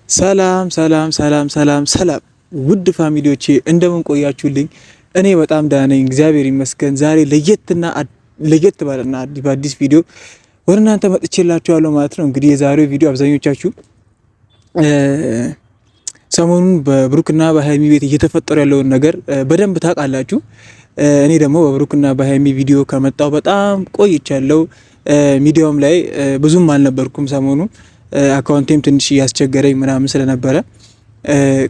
ሰላም ሰላም ሰላም ሰላም ሰላም ውድ ፋሚሊዎቼ እንደምን ቆያችሁልኝ? እኔ በጣም ደህና ነኝ፣ እግዚአብሔር ይመስገን። ዛሬ ለየት ባለና በአዲስ ቪዲዮ ወደ እናንተ መጥቼላችኋለሁ ማለት ነው። እንግዲህ የዛሬው ቪዲዮ አብዛኞቻችሁ ሰሞኑን በብሩክና በሀይሚ ቤት እየተፈጠረ ያለውን ነገር በደንብ ታውቃላችሁ። እኔ ደግሞ በብሩክና በሀይሚ ቪዲዮ ከመጣው በጣም ቆይቻለሁ። ሚዲያውም ላይ ብዙም አልነበርኩም ሰሞኑ አካውንቴም ትንሽ እያስቸገረኝ ምናምን ስለነበረ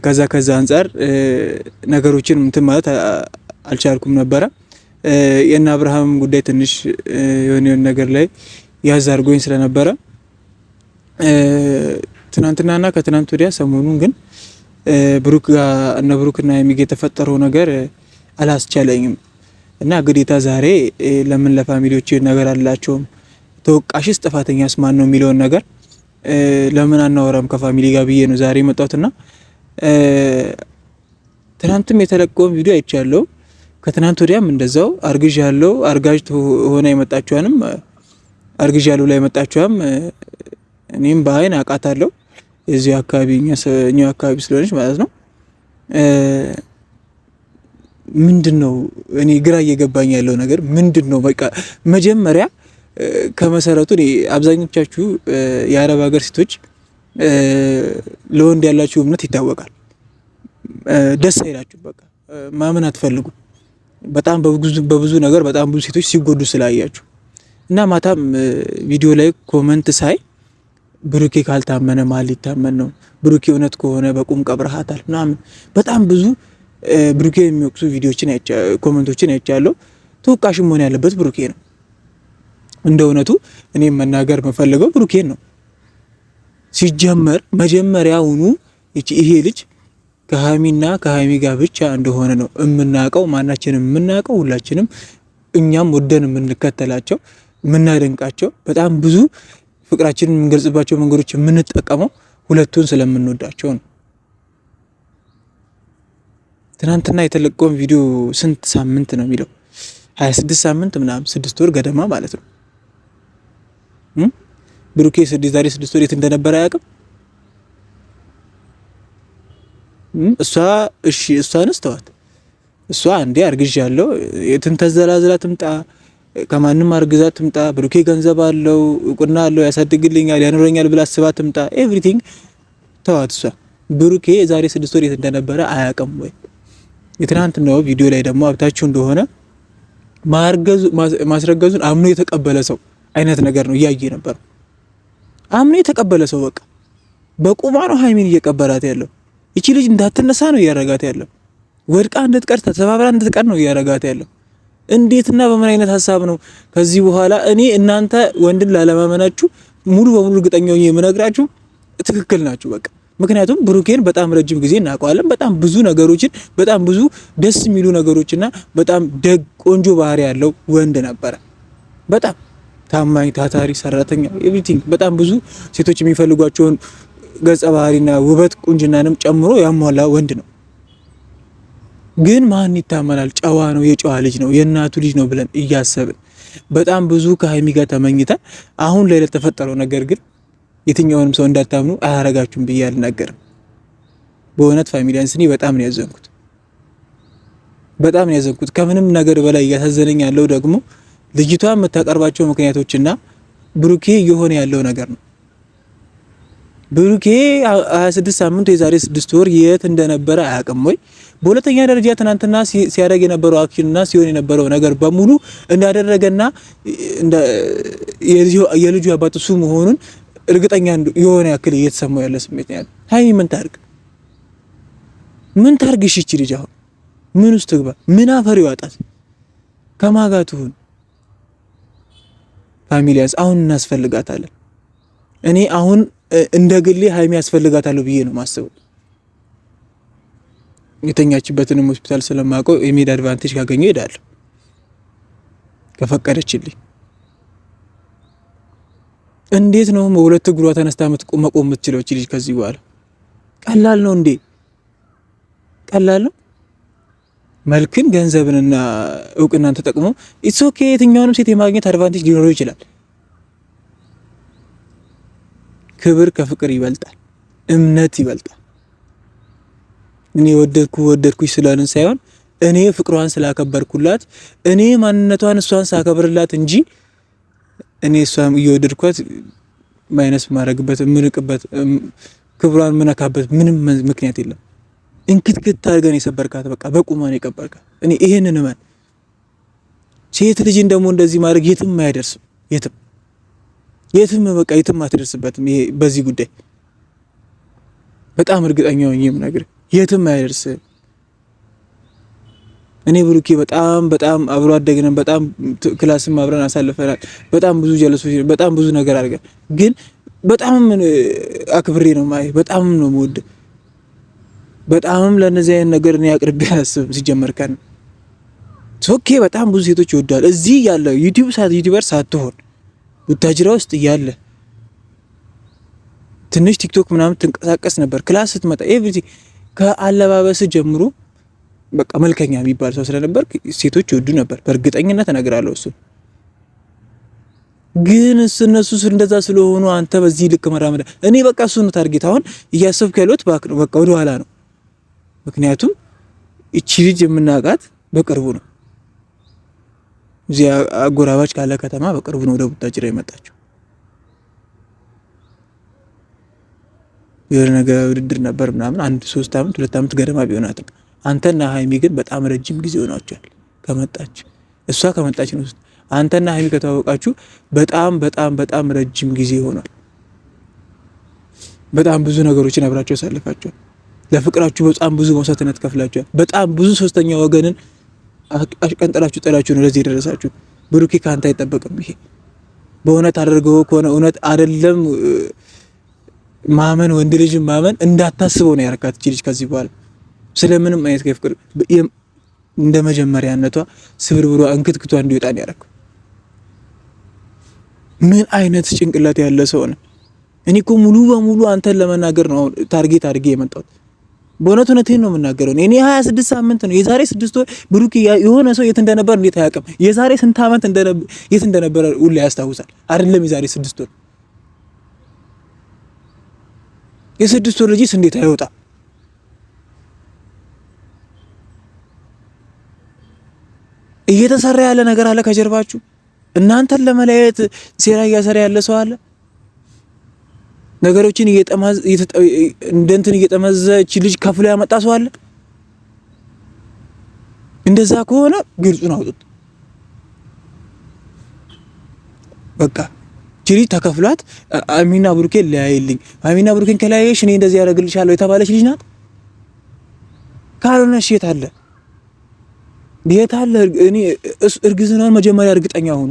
ከዛ አንጻር ነገሮችን እንትን ማለት አልቻልኩም ነበረ። የእነ አብርሃም ጉዳይ ትንሽ የሆነ ነገር ላይ ያዝ አድርጎኝ ስለነበረ ትናንትናና ከትናንት ወዲያ ሰሞኑን ግን ብሩክና የሚገ የተፈጠረው ነገር አላስቻለኝም እና ግዴታ ዛሬ ለምን ለፋሚሊዎች ነገር አላቸውም ተወቃሽስ ጥፋተኛስ ማን ነው የሚለውን ነገር ለምን አናወራም ከፋሚሊ ጋር ብዬ ነው ዛሬ መጣሁትና ትናንትም የተለቀቀው ቪዲዮ አይቻለሁ። ከትናንት ወዲያም እንደዛው አርግዣለሁ፣ አርጋጅ ሆና የመጣችዋንም አርግዣለሁ ላይ የመጣችዋም እኔም በአይን አውቃታለሁ። እዚህ አካባቢ እኛ አካባቢ ስለሆነች ማለት ነው። ምንድነው እኔ ግራ እየገባኝ ያለው ነገር ምንድነው? በቃ መጀመሪያ ከመሰረቱ አብዛኞቻችሁ የአረብ ሀገር ሴቶች ለወንድ ያላችሁ እምነት ይታወቃል። ደስ አይላችሁ፣ በቃ ማመን አትፈልጉ። በጣም በብዙ ነገር በጣም ብዙ ሴቶች ሲጎዱ ስላያችሁ እና ማታም ቪዲዮ ላይ ኮመንት ሳይ ብሩኬ ካልታመነ ማን ሊታመን ነው? ብሩኬ እውነት ከሆነ በቁም ቀብረሃታል ምናምን በጣም ብዙ ብሩኬ የሚወቅሱ ቪዲዮችን ኮመንቶችን አይቻለሁ። ተወቃሽም መሆን ያለበት ብሩኬ ነው። እንደ እውነቱ እኔም መናገር መፈልገው ብሩኬን ነው። ሲጀመር መጀመሪያውኑ ይሄ ልጅ ከሀይሚና ከሀይሚ ጋር ብቻ እንደሆነ ነው የምናውቀው፣ ማናችንም የምናውቀው፣ ሁላችንም እኛም ወደን የምንከተላቸው የምናደንቃቸው በጣም ብዙ ፍቅራችንን የምንገልጽባቸው መንገዶች የምንጠቀመው ሁለቱን ስለምንወዳቸው ነው። ትናንትና የተለቀቀውን ቪዲዮ ስንት ሳምንት ነው የሚለው 26 ሳምንት ምናምን 6 ወር ገደማ ማለት ነው። ብሩኬ ዛሬ 6 ወር የት እንደነበረ አያውቅም። እሷንስ ተዋት። እሷ አንዴ አርግዣለሁ የትን ተዘላዝላ ትምጣ፣ ከማንም አርግዛ ትምጣ፣ ብሩኬ ገንዘብ አለው እውቅና አለው ያሳድግልኛል ያኖረኛል ብላ አስባ ትምጣ፣ ኤቭሪቲንግ ተዋት። እሷ ብሩኬ ዛሬ 6 ወር የት እንደነበረ አያውቅም ወይ? የትናንትናው ቪዲዮ ላይ ደግሞ አብታችሁ እንደሆነ ማስረገዙን አምኖ የተቀበለ ሰው አይነት ነገር ነው እያየ ነበር። አምኖ የተቀበለ ሰው በቃ በቁማ ነው ሀይሚን እየቀበራት ያለው። እቺ ልጅ እንዳትነሳ ነው እያረጋት ያለው። ወድቃ እንድትቀር ተሰባብራ እንድትቀር ነው እያረጋት ያለው። እንዴትና በምን አይነት ሀሳብ ነው ከዚህ በኋላ እኔ እናንተ ወንድን ላለማመናችሁ ሙሉ በሙሉ እርግጠኛ ሆኜ የምነግራችሁ ትክክል ናችሁ በቃ። ምክንያቱም ብሩኬን በጣም ረጅም ጊዜ እናውቀዋለን። በጣም ብዙ ነገሮችን በጣም ብዙ ደስ የሚሉ ነገሮችና በጣም ደግ ቆንጆ ባህሪ ያለው ወንድ ነበረ። በጣም ታማኝ፣ ታታሪ፣ ሰራተኛ ኤቭሪቲንግ በጣም ብዙ ሴቶች የሚፈልጓቸውን ገጸ ባህሪና ውበት ቁንጅናንም ጨምሮ ያሟላ ወንድ ነው። ግን ማን ይታመናል? ጨዋ ነው፣ የጨዋ ልጅ ነው፣ የእናቱ ልጅ ነው ብለን እያሰብን በጣም ብዙ ከሀይሚ ጋር ተመኝተን አሁን ላይ ለተፈጠረው ነገር ግን የትኛውንም ሰው እንዳታምኑ አያረጋችሁም ብዬ አልናገርም። በእውነት ፋሚሊያንስ እኔ በጣም ነው ያዘንኩት፣ በጣም ነው ያዘንኩት። ከምንም ነገር በላይ እያሳዘነኝ ያለው ደግሞ ልጅቷ የምታቀርባቸው ምክንያቶችና ብሩኬ እየሆነ ያለው ነገር ነው። ብሩኬ 26 ሳምንት የዛሬ 6 ወር የት እንደነበረ አያውቅም ወይ? በሁለተኛ ደረጃ ትናንትና ሲያደርግ የነበረው አክሽንና ሲሆን የነበረው ነገር በሙሉ እንዳደረገና የልጁ አባት እሱ መሆኑን እርግጠኛ የሆነ ያክል እየተሰማው ያለ ስሜት ነው። ሀይሚ ምን ታርግ? ምን ታርግ? እሺ ልጅ አሁን ምን ውስጥ ትግባ? ምን አፈር ይዋጣል? ከማጋቱ ሁን ፋሚሊያንስ አሁን እናስፈልጋታለን። እኔ አሁን እንደ ግሌ ሀይሚ ያስፈልጋታለሁ ብዬ ነው ማስበው። የተኛችበትንም ሆስፒታል ስለማውቀው የሜድ አድቫንቴጅ ካገኘው እሄዳለሁ ከፈቀደችልኝ። እንዴት ነው በሁለት እግሯ ተነስታ መቆም የምትችለው እቺ ልጅ ከዚህ በኋላ? ቀላል ነው እንዴ? ቀላል ነው? መልክን ገንዘብንና እውቅናን ተጠቅሞ ኢትስ ኦኬ የትኛውንም ሴት የማግኘት አድቫንቴጅ ሊኖረው ይችላል። ክብር ከፍቅር ይበልጣል። እምነት ይበልጣል። እኔ ወደድኩሽ ስላልን ሳይሆን እኔ ፍቅሯን ስላከበርኩላት እኔ ማንነቷን እሷን ሳከብርላት እንጂ እኔ እሷም እየወደድኳት ማይነስ ማረግበት ምንቅበት ክብሯን ምነካበት ምንም ምክንያት የለም። እንክትክት አድርገን የሰበርካት በቃ በቁማን የቀበርካት። እኔ ይሄንን እመን። ሴት ልጅን ደግሞ እንደዚህ ማድረግ የትም አያደርስም። የትም በቃ የትም አትደርስበትም። ይሄ በዚህ ጉዳይ በጣም እርግጠኛ ነኝ የምነግርህ የትም አያደርስም። እኔ ብሩኬ በጣም አብሮ አደግነን፣ በጣም ክላስም አብረን አሳልፈናል። በጣም ብዙ ጀለሶች፣ በጣም ብዙ ነገር አድርገን፣ ግን በጣም አክብሬ ነው ማለት በጣም ነው የምወድ። በጣም ለነዚህ አይነት ነገር እኔ አቅርቤ አላስብም ሲጀመር ካን ኦኬ። በጣም ብዙ ሴቶች ይወዳል። እዚህ ያለ ዩቲዩበር ሳትሆን ቡታጅራ ውስጥ እያለ ትንሽ ቲክቶክ ምናምን ትንቀሳቀስ ነበር። ክላስ ስትመጣ ኤቭሪቲንግ ከአለባበስ ጀምሮ በቃ መልከኛ የሚባል ሰው ስለነበር ሴቶች ይወዱ ነበር። በእርግጠኝነት እነግራለሁ። እሱ ግን እነሱ እንደዛ ስለሆኑ አንተ በዚህ ልክ መራመድ እኔ በቃ እሱ ነው ታርጌት። አሁን እያሰብኩ ያለሁት በቃ ወደ ኋላ ነው። ምክንያቱም እቺ ልጅ የምናውቃት በቅርቡ ነው። እዚህ አጎራባች ካለ ከተማ በቅርቡ ነው ወደ ቡታጅራ የመጣችው። የሆነ ነገር ውድድር ነበር ምናምን 1-3 ዓመት 2 ዓመት ገደማ ቢሆናት። አንተና ሃይሚ ግን በጣም ረጅም ጊዜ ሆናችኋል ከመጣች። እሷ ከመጣች ነው። አንተና ሃይሚ ከተዋወቃችሁ በጣም ረጅም ጊዜ ሆኗል። በጣም ብዙ ነገሮችን አብራችሁ ያሳልፋችኋል። ለፍቅራችሁ በጣም ብዙ መስዋዕትነት ከፍላችኋል። በጣም ብዙ ሶስተኛ ወገንን አሽቀንጥራችሁ ጥላችሁ ነው ለዚህ ደረሳችሁ። ብሩኬ ካንተ አይጠበቅም ይሄ። በእውነት አድርገው ከሆነ እውነት አይደለም ማመን፣ ወንድ ልጅ ማመን እንዳታስበው ነው ያረካት እቺ ልጅ። ከዚህ በኋላ ስለምንም አይነት ከፍቅር እንደ መጀመሪያነቷ ስብርብሯ እንክትክቷ እንዲወጣ ነው ያረከው። ምን አይነት ጭንቅላት ያለ ሰው ነው? እኔ እኮ ሙሉ በሙሉ አንተን ለመናገር ነው ታርጌት አድርጌ የመጣሁት። በእውነት እውነቴን ነው የምናገረው። እኔ 26 ሳምንት ነው የዛሬ 6 ወር ብሩክ የሆነ ሰው የት እንደነበር እንዴት አያውቅም? የዛሬ ስንት ዓመት የት እንደነበረ ሁሉ ያስታውሳል አይደለም? የዛሬ 6 ወር የ6 ወር ልጅስ እንዴት አይወጣ? እየተሰራ ያለ ነገር አለ ከጀርባችሁ። እናንተን ለመለያየት ሴራ እያሰራ ያለ ሰው አለ። ነገሮችን እየጠመዘች ልጅ ከፍሎ ያመጣ ሰው አለ። እንደዛ ከሆነ ግልጹን አውጡት። በቃ ጅሪ ተከፍሏት አሚና ብሩኬን ለያይልኝ፣ አሚና ብሩኬን ከለያየሽ እኔ እንደዚህ ያደርግልሻለሁ የተባለች ልጅ ናት። ካልሆነ የት አለ የት አለ? እኔ እርግዝናውን መጀመሪያ እርግጠኛ ሆኑ።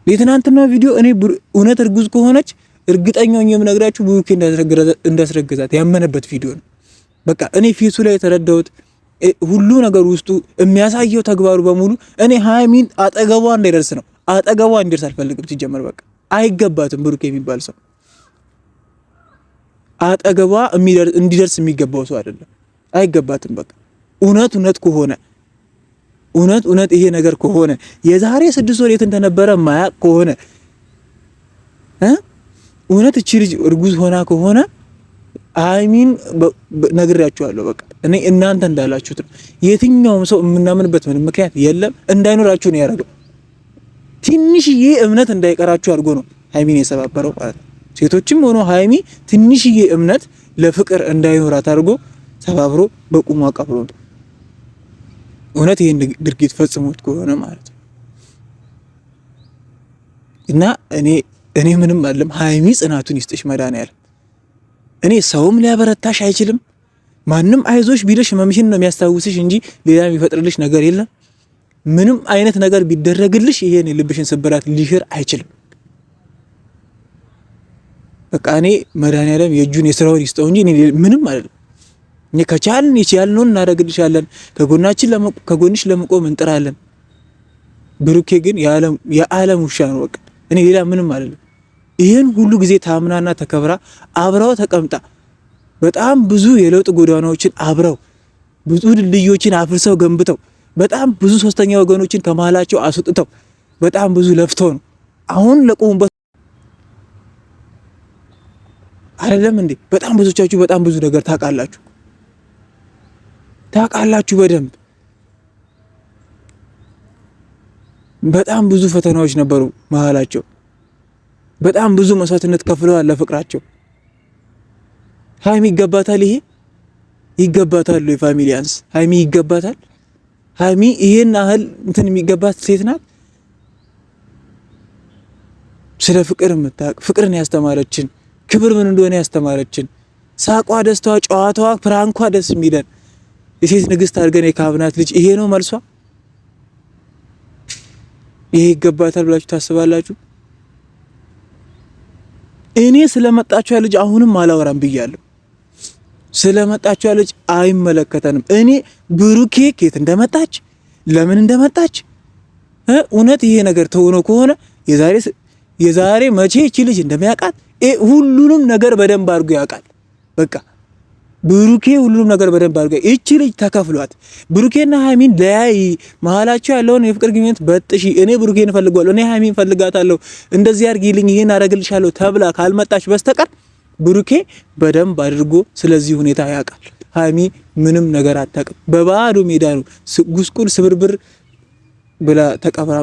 የትናንትና ቪዲዮ እኔ እውነት እርጉዝ ከሆነች እርግጠኛው የምነግራችሁ ብሩኬ እንዳስረገዛት ያመነበት ቪዲዮ ነው። በቃ እኔ ፊቱ ላይ የተረዳሁት ሁሉ ነገር ውስጡ የሚያሳየው ተግባሩ በሙሉ እኔ ሃይሚን አጠገቧ እንዳይደርስ ነው። አጠገቧ እንዲደርስ አልፈልግም። ሲጀመር በቃ አይገባትም። ብሩኬ የሚባል ሰው አጠገቧ እንዲደርስ የሚገባው ሰው አይደለም። አይገባትም። በቃ እውነት ከሆነ እውነት ይሄ ነገር ከሆነ የዛሬ 6 ወር የት እንደነበረ ማያቅ ከሆነ እውነት እቺ ልጅ እርጉዝ ሆና ከሆነ ሃይሚን ነግሬያችኋለሁ። በቃ እኔ እናንተ እንዳላችሁት ነው። የትኛውም ሰው የምናምንበት ምንም ምክንያት የለም። እንዳይኖራችሁ ነው ያደረገው። ትንሽዬ እምነት እንዳይቀራችሁ አድርጎ ነው ሃይሚን የሰባበረው ማለት ነው። ሴቶችም ሆኖ ሃይሚ ትንሽዬ እምነት ለፍቅር እንዳይኖራት አድርጎ ሰባብሮ በቁሙ አቀብሮ ነው። እውነት ይሄን ድርጊት ፈጽሞት ከሆነ ማለት ነው። እና እኔ ምንም አይደለም። ሃይሚ ጽናቱን ይስጥሽ መድኃኒዓለም። እኔ ሰውም ሊያበረታሽ አይችልም። ማንም አይዞሽ ቢልሽ መምሽን ነው የሚያስታውስሽ እንጂ ሌላ የሚፈጥርልሽ ነገር የለም። ምንም አይነት ነገር ቢደረግልሽ ይሄን ልብሽን ስብራት ሊሽር አይችልም። በቃ እኔ መድኃኒዓለም የእጁን የስራውን ይስጠው እንጂ እኔ ምንም አይደለም። እኔ ከቻልን ይቻልነውን እናደርግልሻለን። ከጎንሽ ለመቆም እንጥራለን። ብሩኬ ግን የዓለም ውሻ ነው። በቃ እኔ ሌላ ምንም አይደለም። ይሄን ሁሉ ጊዜ ታምናና ተከብራ አብራው ተቀምጣ በጣም ብዙ የለውጥ ጎዳናዎችን አብረው ብዙ ድልድዮችን አፍርሰው ገንብተው በጣም ብዙ ሶስተኛ ወገኖችን ከመሃላቸው አስወጥተው በጣም ብዙ ለፍተው ነው አሁን ለቆሙበት። አይደለም እንዴ? በጣም ብዙዎቻችሁ በጣም ብዙ ነገር ታውቃላችሁ በደንብ። በጣም ብዙ ፈተናዎች ነበሩ መሀላቸው። በጣም ብዙ መስዋዕትነት ከፍለዋል ለፍቅራቸው። ሀይሚ ይገባታል፣ ይሄ ይገባታል። የፋሚሊያንስ ሀይሚ ይገባታል። ሀይሚ ይሄን ያህል እንትን የሚገባት ሴት ናት። ስለ ፍቅር የምታውቅ ፍቅርን ያስተማረችን ክብር ምን እንደሆነ ያስተማረችን ሳቋ፣ ደስታዋ፣ ጨዋታዋ፣ ፕራንኳ ደስ የሚለን የሴት ንግስት አድርገን የካብናት ልጅ ይሄ ነው መልሷ? ይሄ ይገባታል ብላችሁ ታስባላችሁ? እኔ ስለመጣችው ልጅ አሁንም አላወራም ብያለሁ። ስለመጣችው ልጅ አይመለከተንም። እኔ ብሩኬ ከየት እንደመጣች ለምን እንደመጣች እውነት ይሄ ነገር ተሆኖ ከሆነ የዛሬ መቼ እቺ ልጅ እንደሚያውቃት ሁሉንም ነገር በደንብ አድርጎ ያውቃል። በቃ ብሩኬ ሁሉንም ነገር በደንብ አድርጎ እቺ ልጅ ተከፍሏት ብሩኬና ሃይሚን ለያይ መሀላቸው ያለውን የፍቅር ግንኙነት በጥሺ እኔ ብሩኬን እፈልጋለሁ እኔ ሃይሚን እፈልጋታለሁ እንደዚህ አድርጊልኝ ይሄን አረግልሻለሁ ተብላ ካልመጣች በስተቀር ብሩኬ በደንብ አድርጎ ስለዚህ ሁኔታ ያውቃል። ሃይሚ ምንም ነገር አታውቅም። በባዶ ሜዳ ነው ጉስቁል ስብርብር ብላ ተቀብራ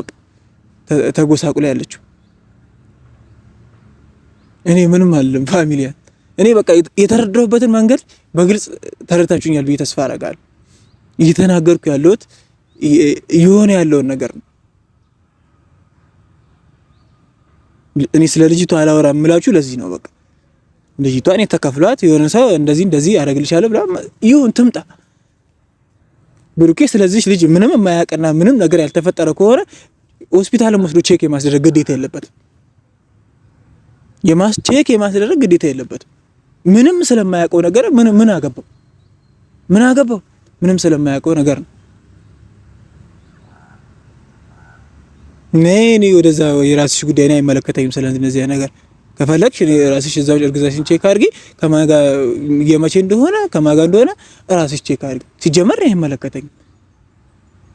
ተጎሳቁላ ያለችው። እኔ ምንም አልልም ፋሚሊያን። እኔ በቃ የተረዳሁበትን መንገድ በግልጽ ተረድታችሁኛል ብዬ ተስፋ አደርጋለሁ። እየተናገርኩ ያለሁት የሆነ ያለውን ነገር ነው። እኔ ስለ ልጅቷ አላወራም የምላችሁ ለዚህ ነው። በቃ ልጅቷ እኔ ተከፍሏት የሆነ ሰው እንደዚህ አደርግልሻለሁ ብላ ይሁን ትምጣ። ብሩኬ ስለዚህ ልጅ ምንም የማያውቅና ምንም ነገር ያልተፈጠረ ከሆነ ሆስፒታልም ወስዶ ቼክ የማስደረግ ግዴታ የለበትም። ቼክ የማስደረግ ግዴታ የለበትም። ምንም ስለማያውቀው ነገር ምን አገባው? ምንም ስለማያውቀው ነገር ነው። ነይ ወደዛ የራስሽ ጉዳይ ነው፣ አይመለከተኝም። ስለዚህ እነዚህ ነገር ከፈለግሽ ራስሽ እዛው እርግዛሽን ቼክ አድርጊ። ከማን ጋር የመቼ እንደሆነ ከማን ጋር እንደሆነ ራስሽ ቼክ አድርጊ። ሲጀመር ነው አይመለከተኝም።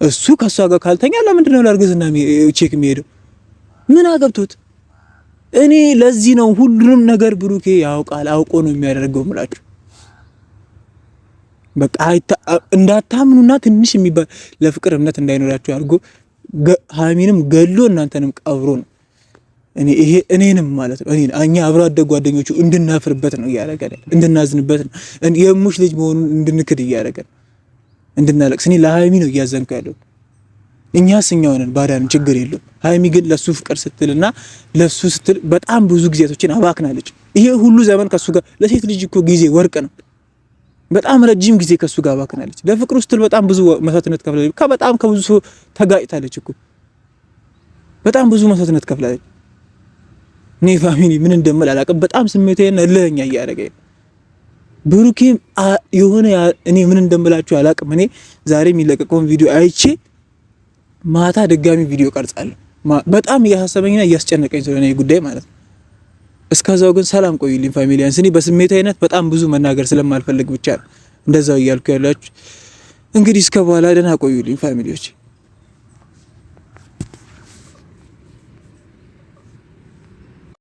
እሱ ከሷ ጋር ካልተኛ ለምንድን ነው ለእርግዝና ቼክ የሚሄደው? ምን አገብቶት? እኔ ለዚህ ነው ሁሉንም ነገር ብሩኬ ያውቃል፣ አውቆ ነው የሚያደርገው ምላችሁ። በቃ እንዳታምኑና ትንሽ የሚባል ለፍቅር እምነት እንዳይኖራችሁ አድርጎ ሃይሚንም ገሎ እናንተንም ቀብሮ ነው እኔንም ማለት ነው እኛ አብሮ አደግ ጓደኞቹ እንድናፍርበት ነው እያደረገ እንድናዝንበት ነው የሙሽ ልጅ መሆኑን እንድንክድ እያደረገ እንድናለቅስ። እኔ ለሃይሚ ነው እያዘንኩ ያለው። እኛስ እኛው ነን ባዳን ችግር የለውም። ሃይሚ ግን ለሱ ፍቅር ስትልና ለሱ ስትል በጣም ብዙ ጊዜያቶችን አባክናለች። ይሄ ሁሉ ዘመን ከሱ ጋር ለሴት ልጅ እኮ ጊዜ ወርቅ ነው። በጣም ረጅም ጊዜ ከሱ ጋር አባክናለች። ለፍቅር ስትል በጣም ብዙ መስዋዕትነት ከፍላለች። በጣም ከብዙ ሰው ተጋጭታለች እኮ በጣም ብዙ መስዋዕትነት ከፍላለች። እኔ ፋሚሊ ምን እንደምል አላውቅም። በጣም ስሜቴን ለኛ እያደረገኝ ብሩኬም የሆነ እኔ ምን እንደምላችሁ አላውቅም። እኔ ዛሬ የሚለቀቀውን ቪዲዮ አይቼ ማታ ድጋሚ ቪዲዮ ቀርጻለሁ። በጣም እያሳሰበኝና እያስጨነቀኝ ስለሆነ ጉዳይ ማለት ነው። እስከዛው ግን ሰላም ቆዩልኝ ፋሚሊያንስ። እኔ በስሜታዊነት በጣም ብዙ መናገር ስለማልፈልግ ብቻ ነው እንደዛው እያልኩ ያላችሁ። እንግዲህ እስከ በኋላ ደህና ቆዩልኝ ፋሚሊዎች።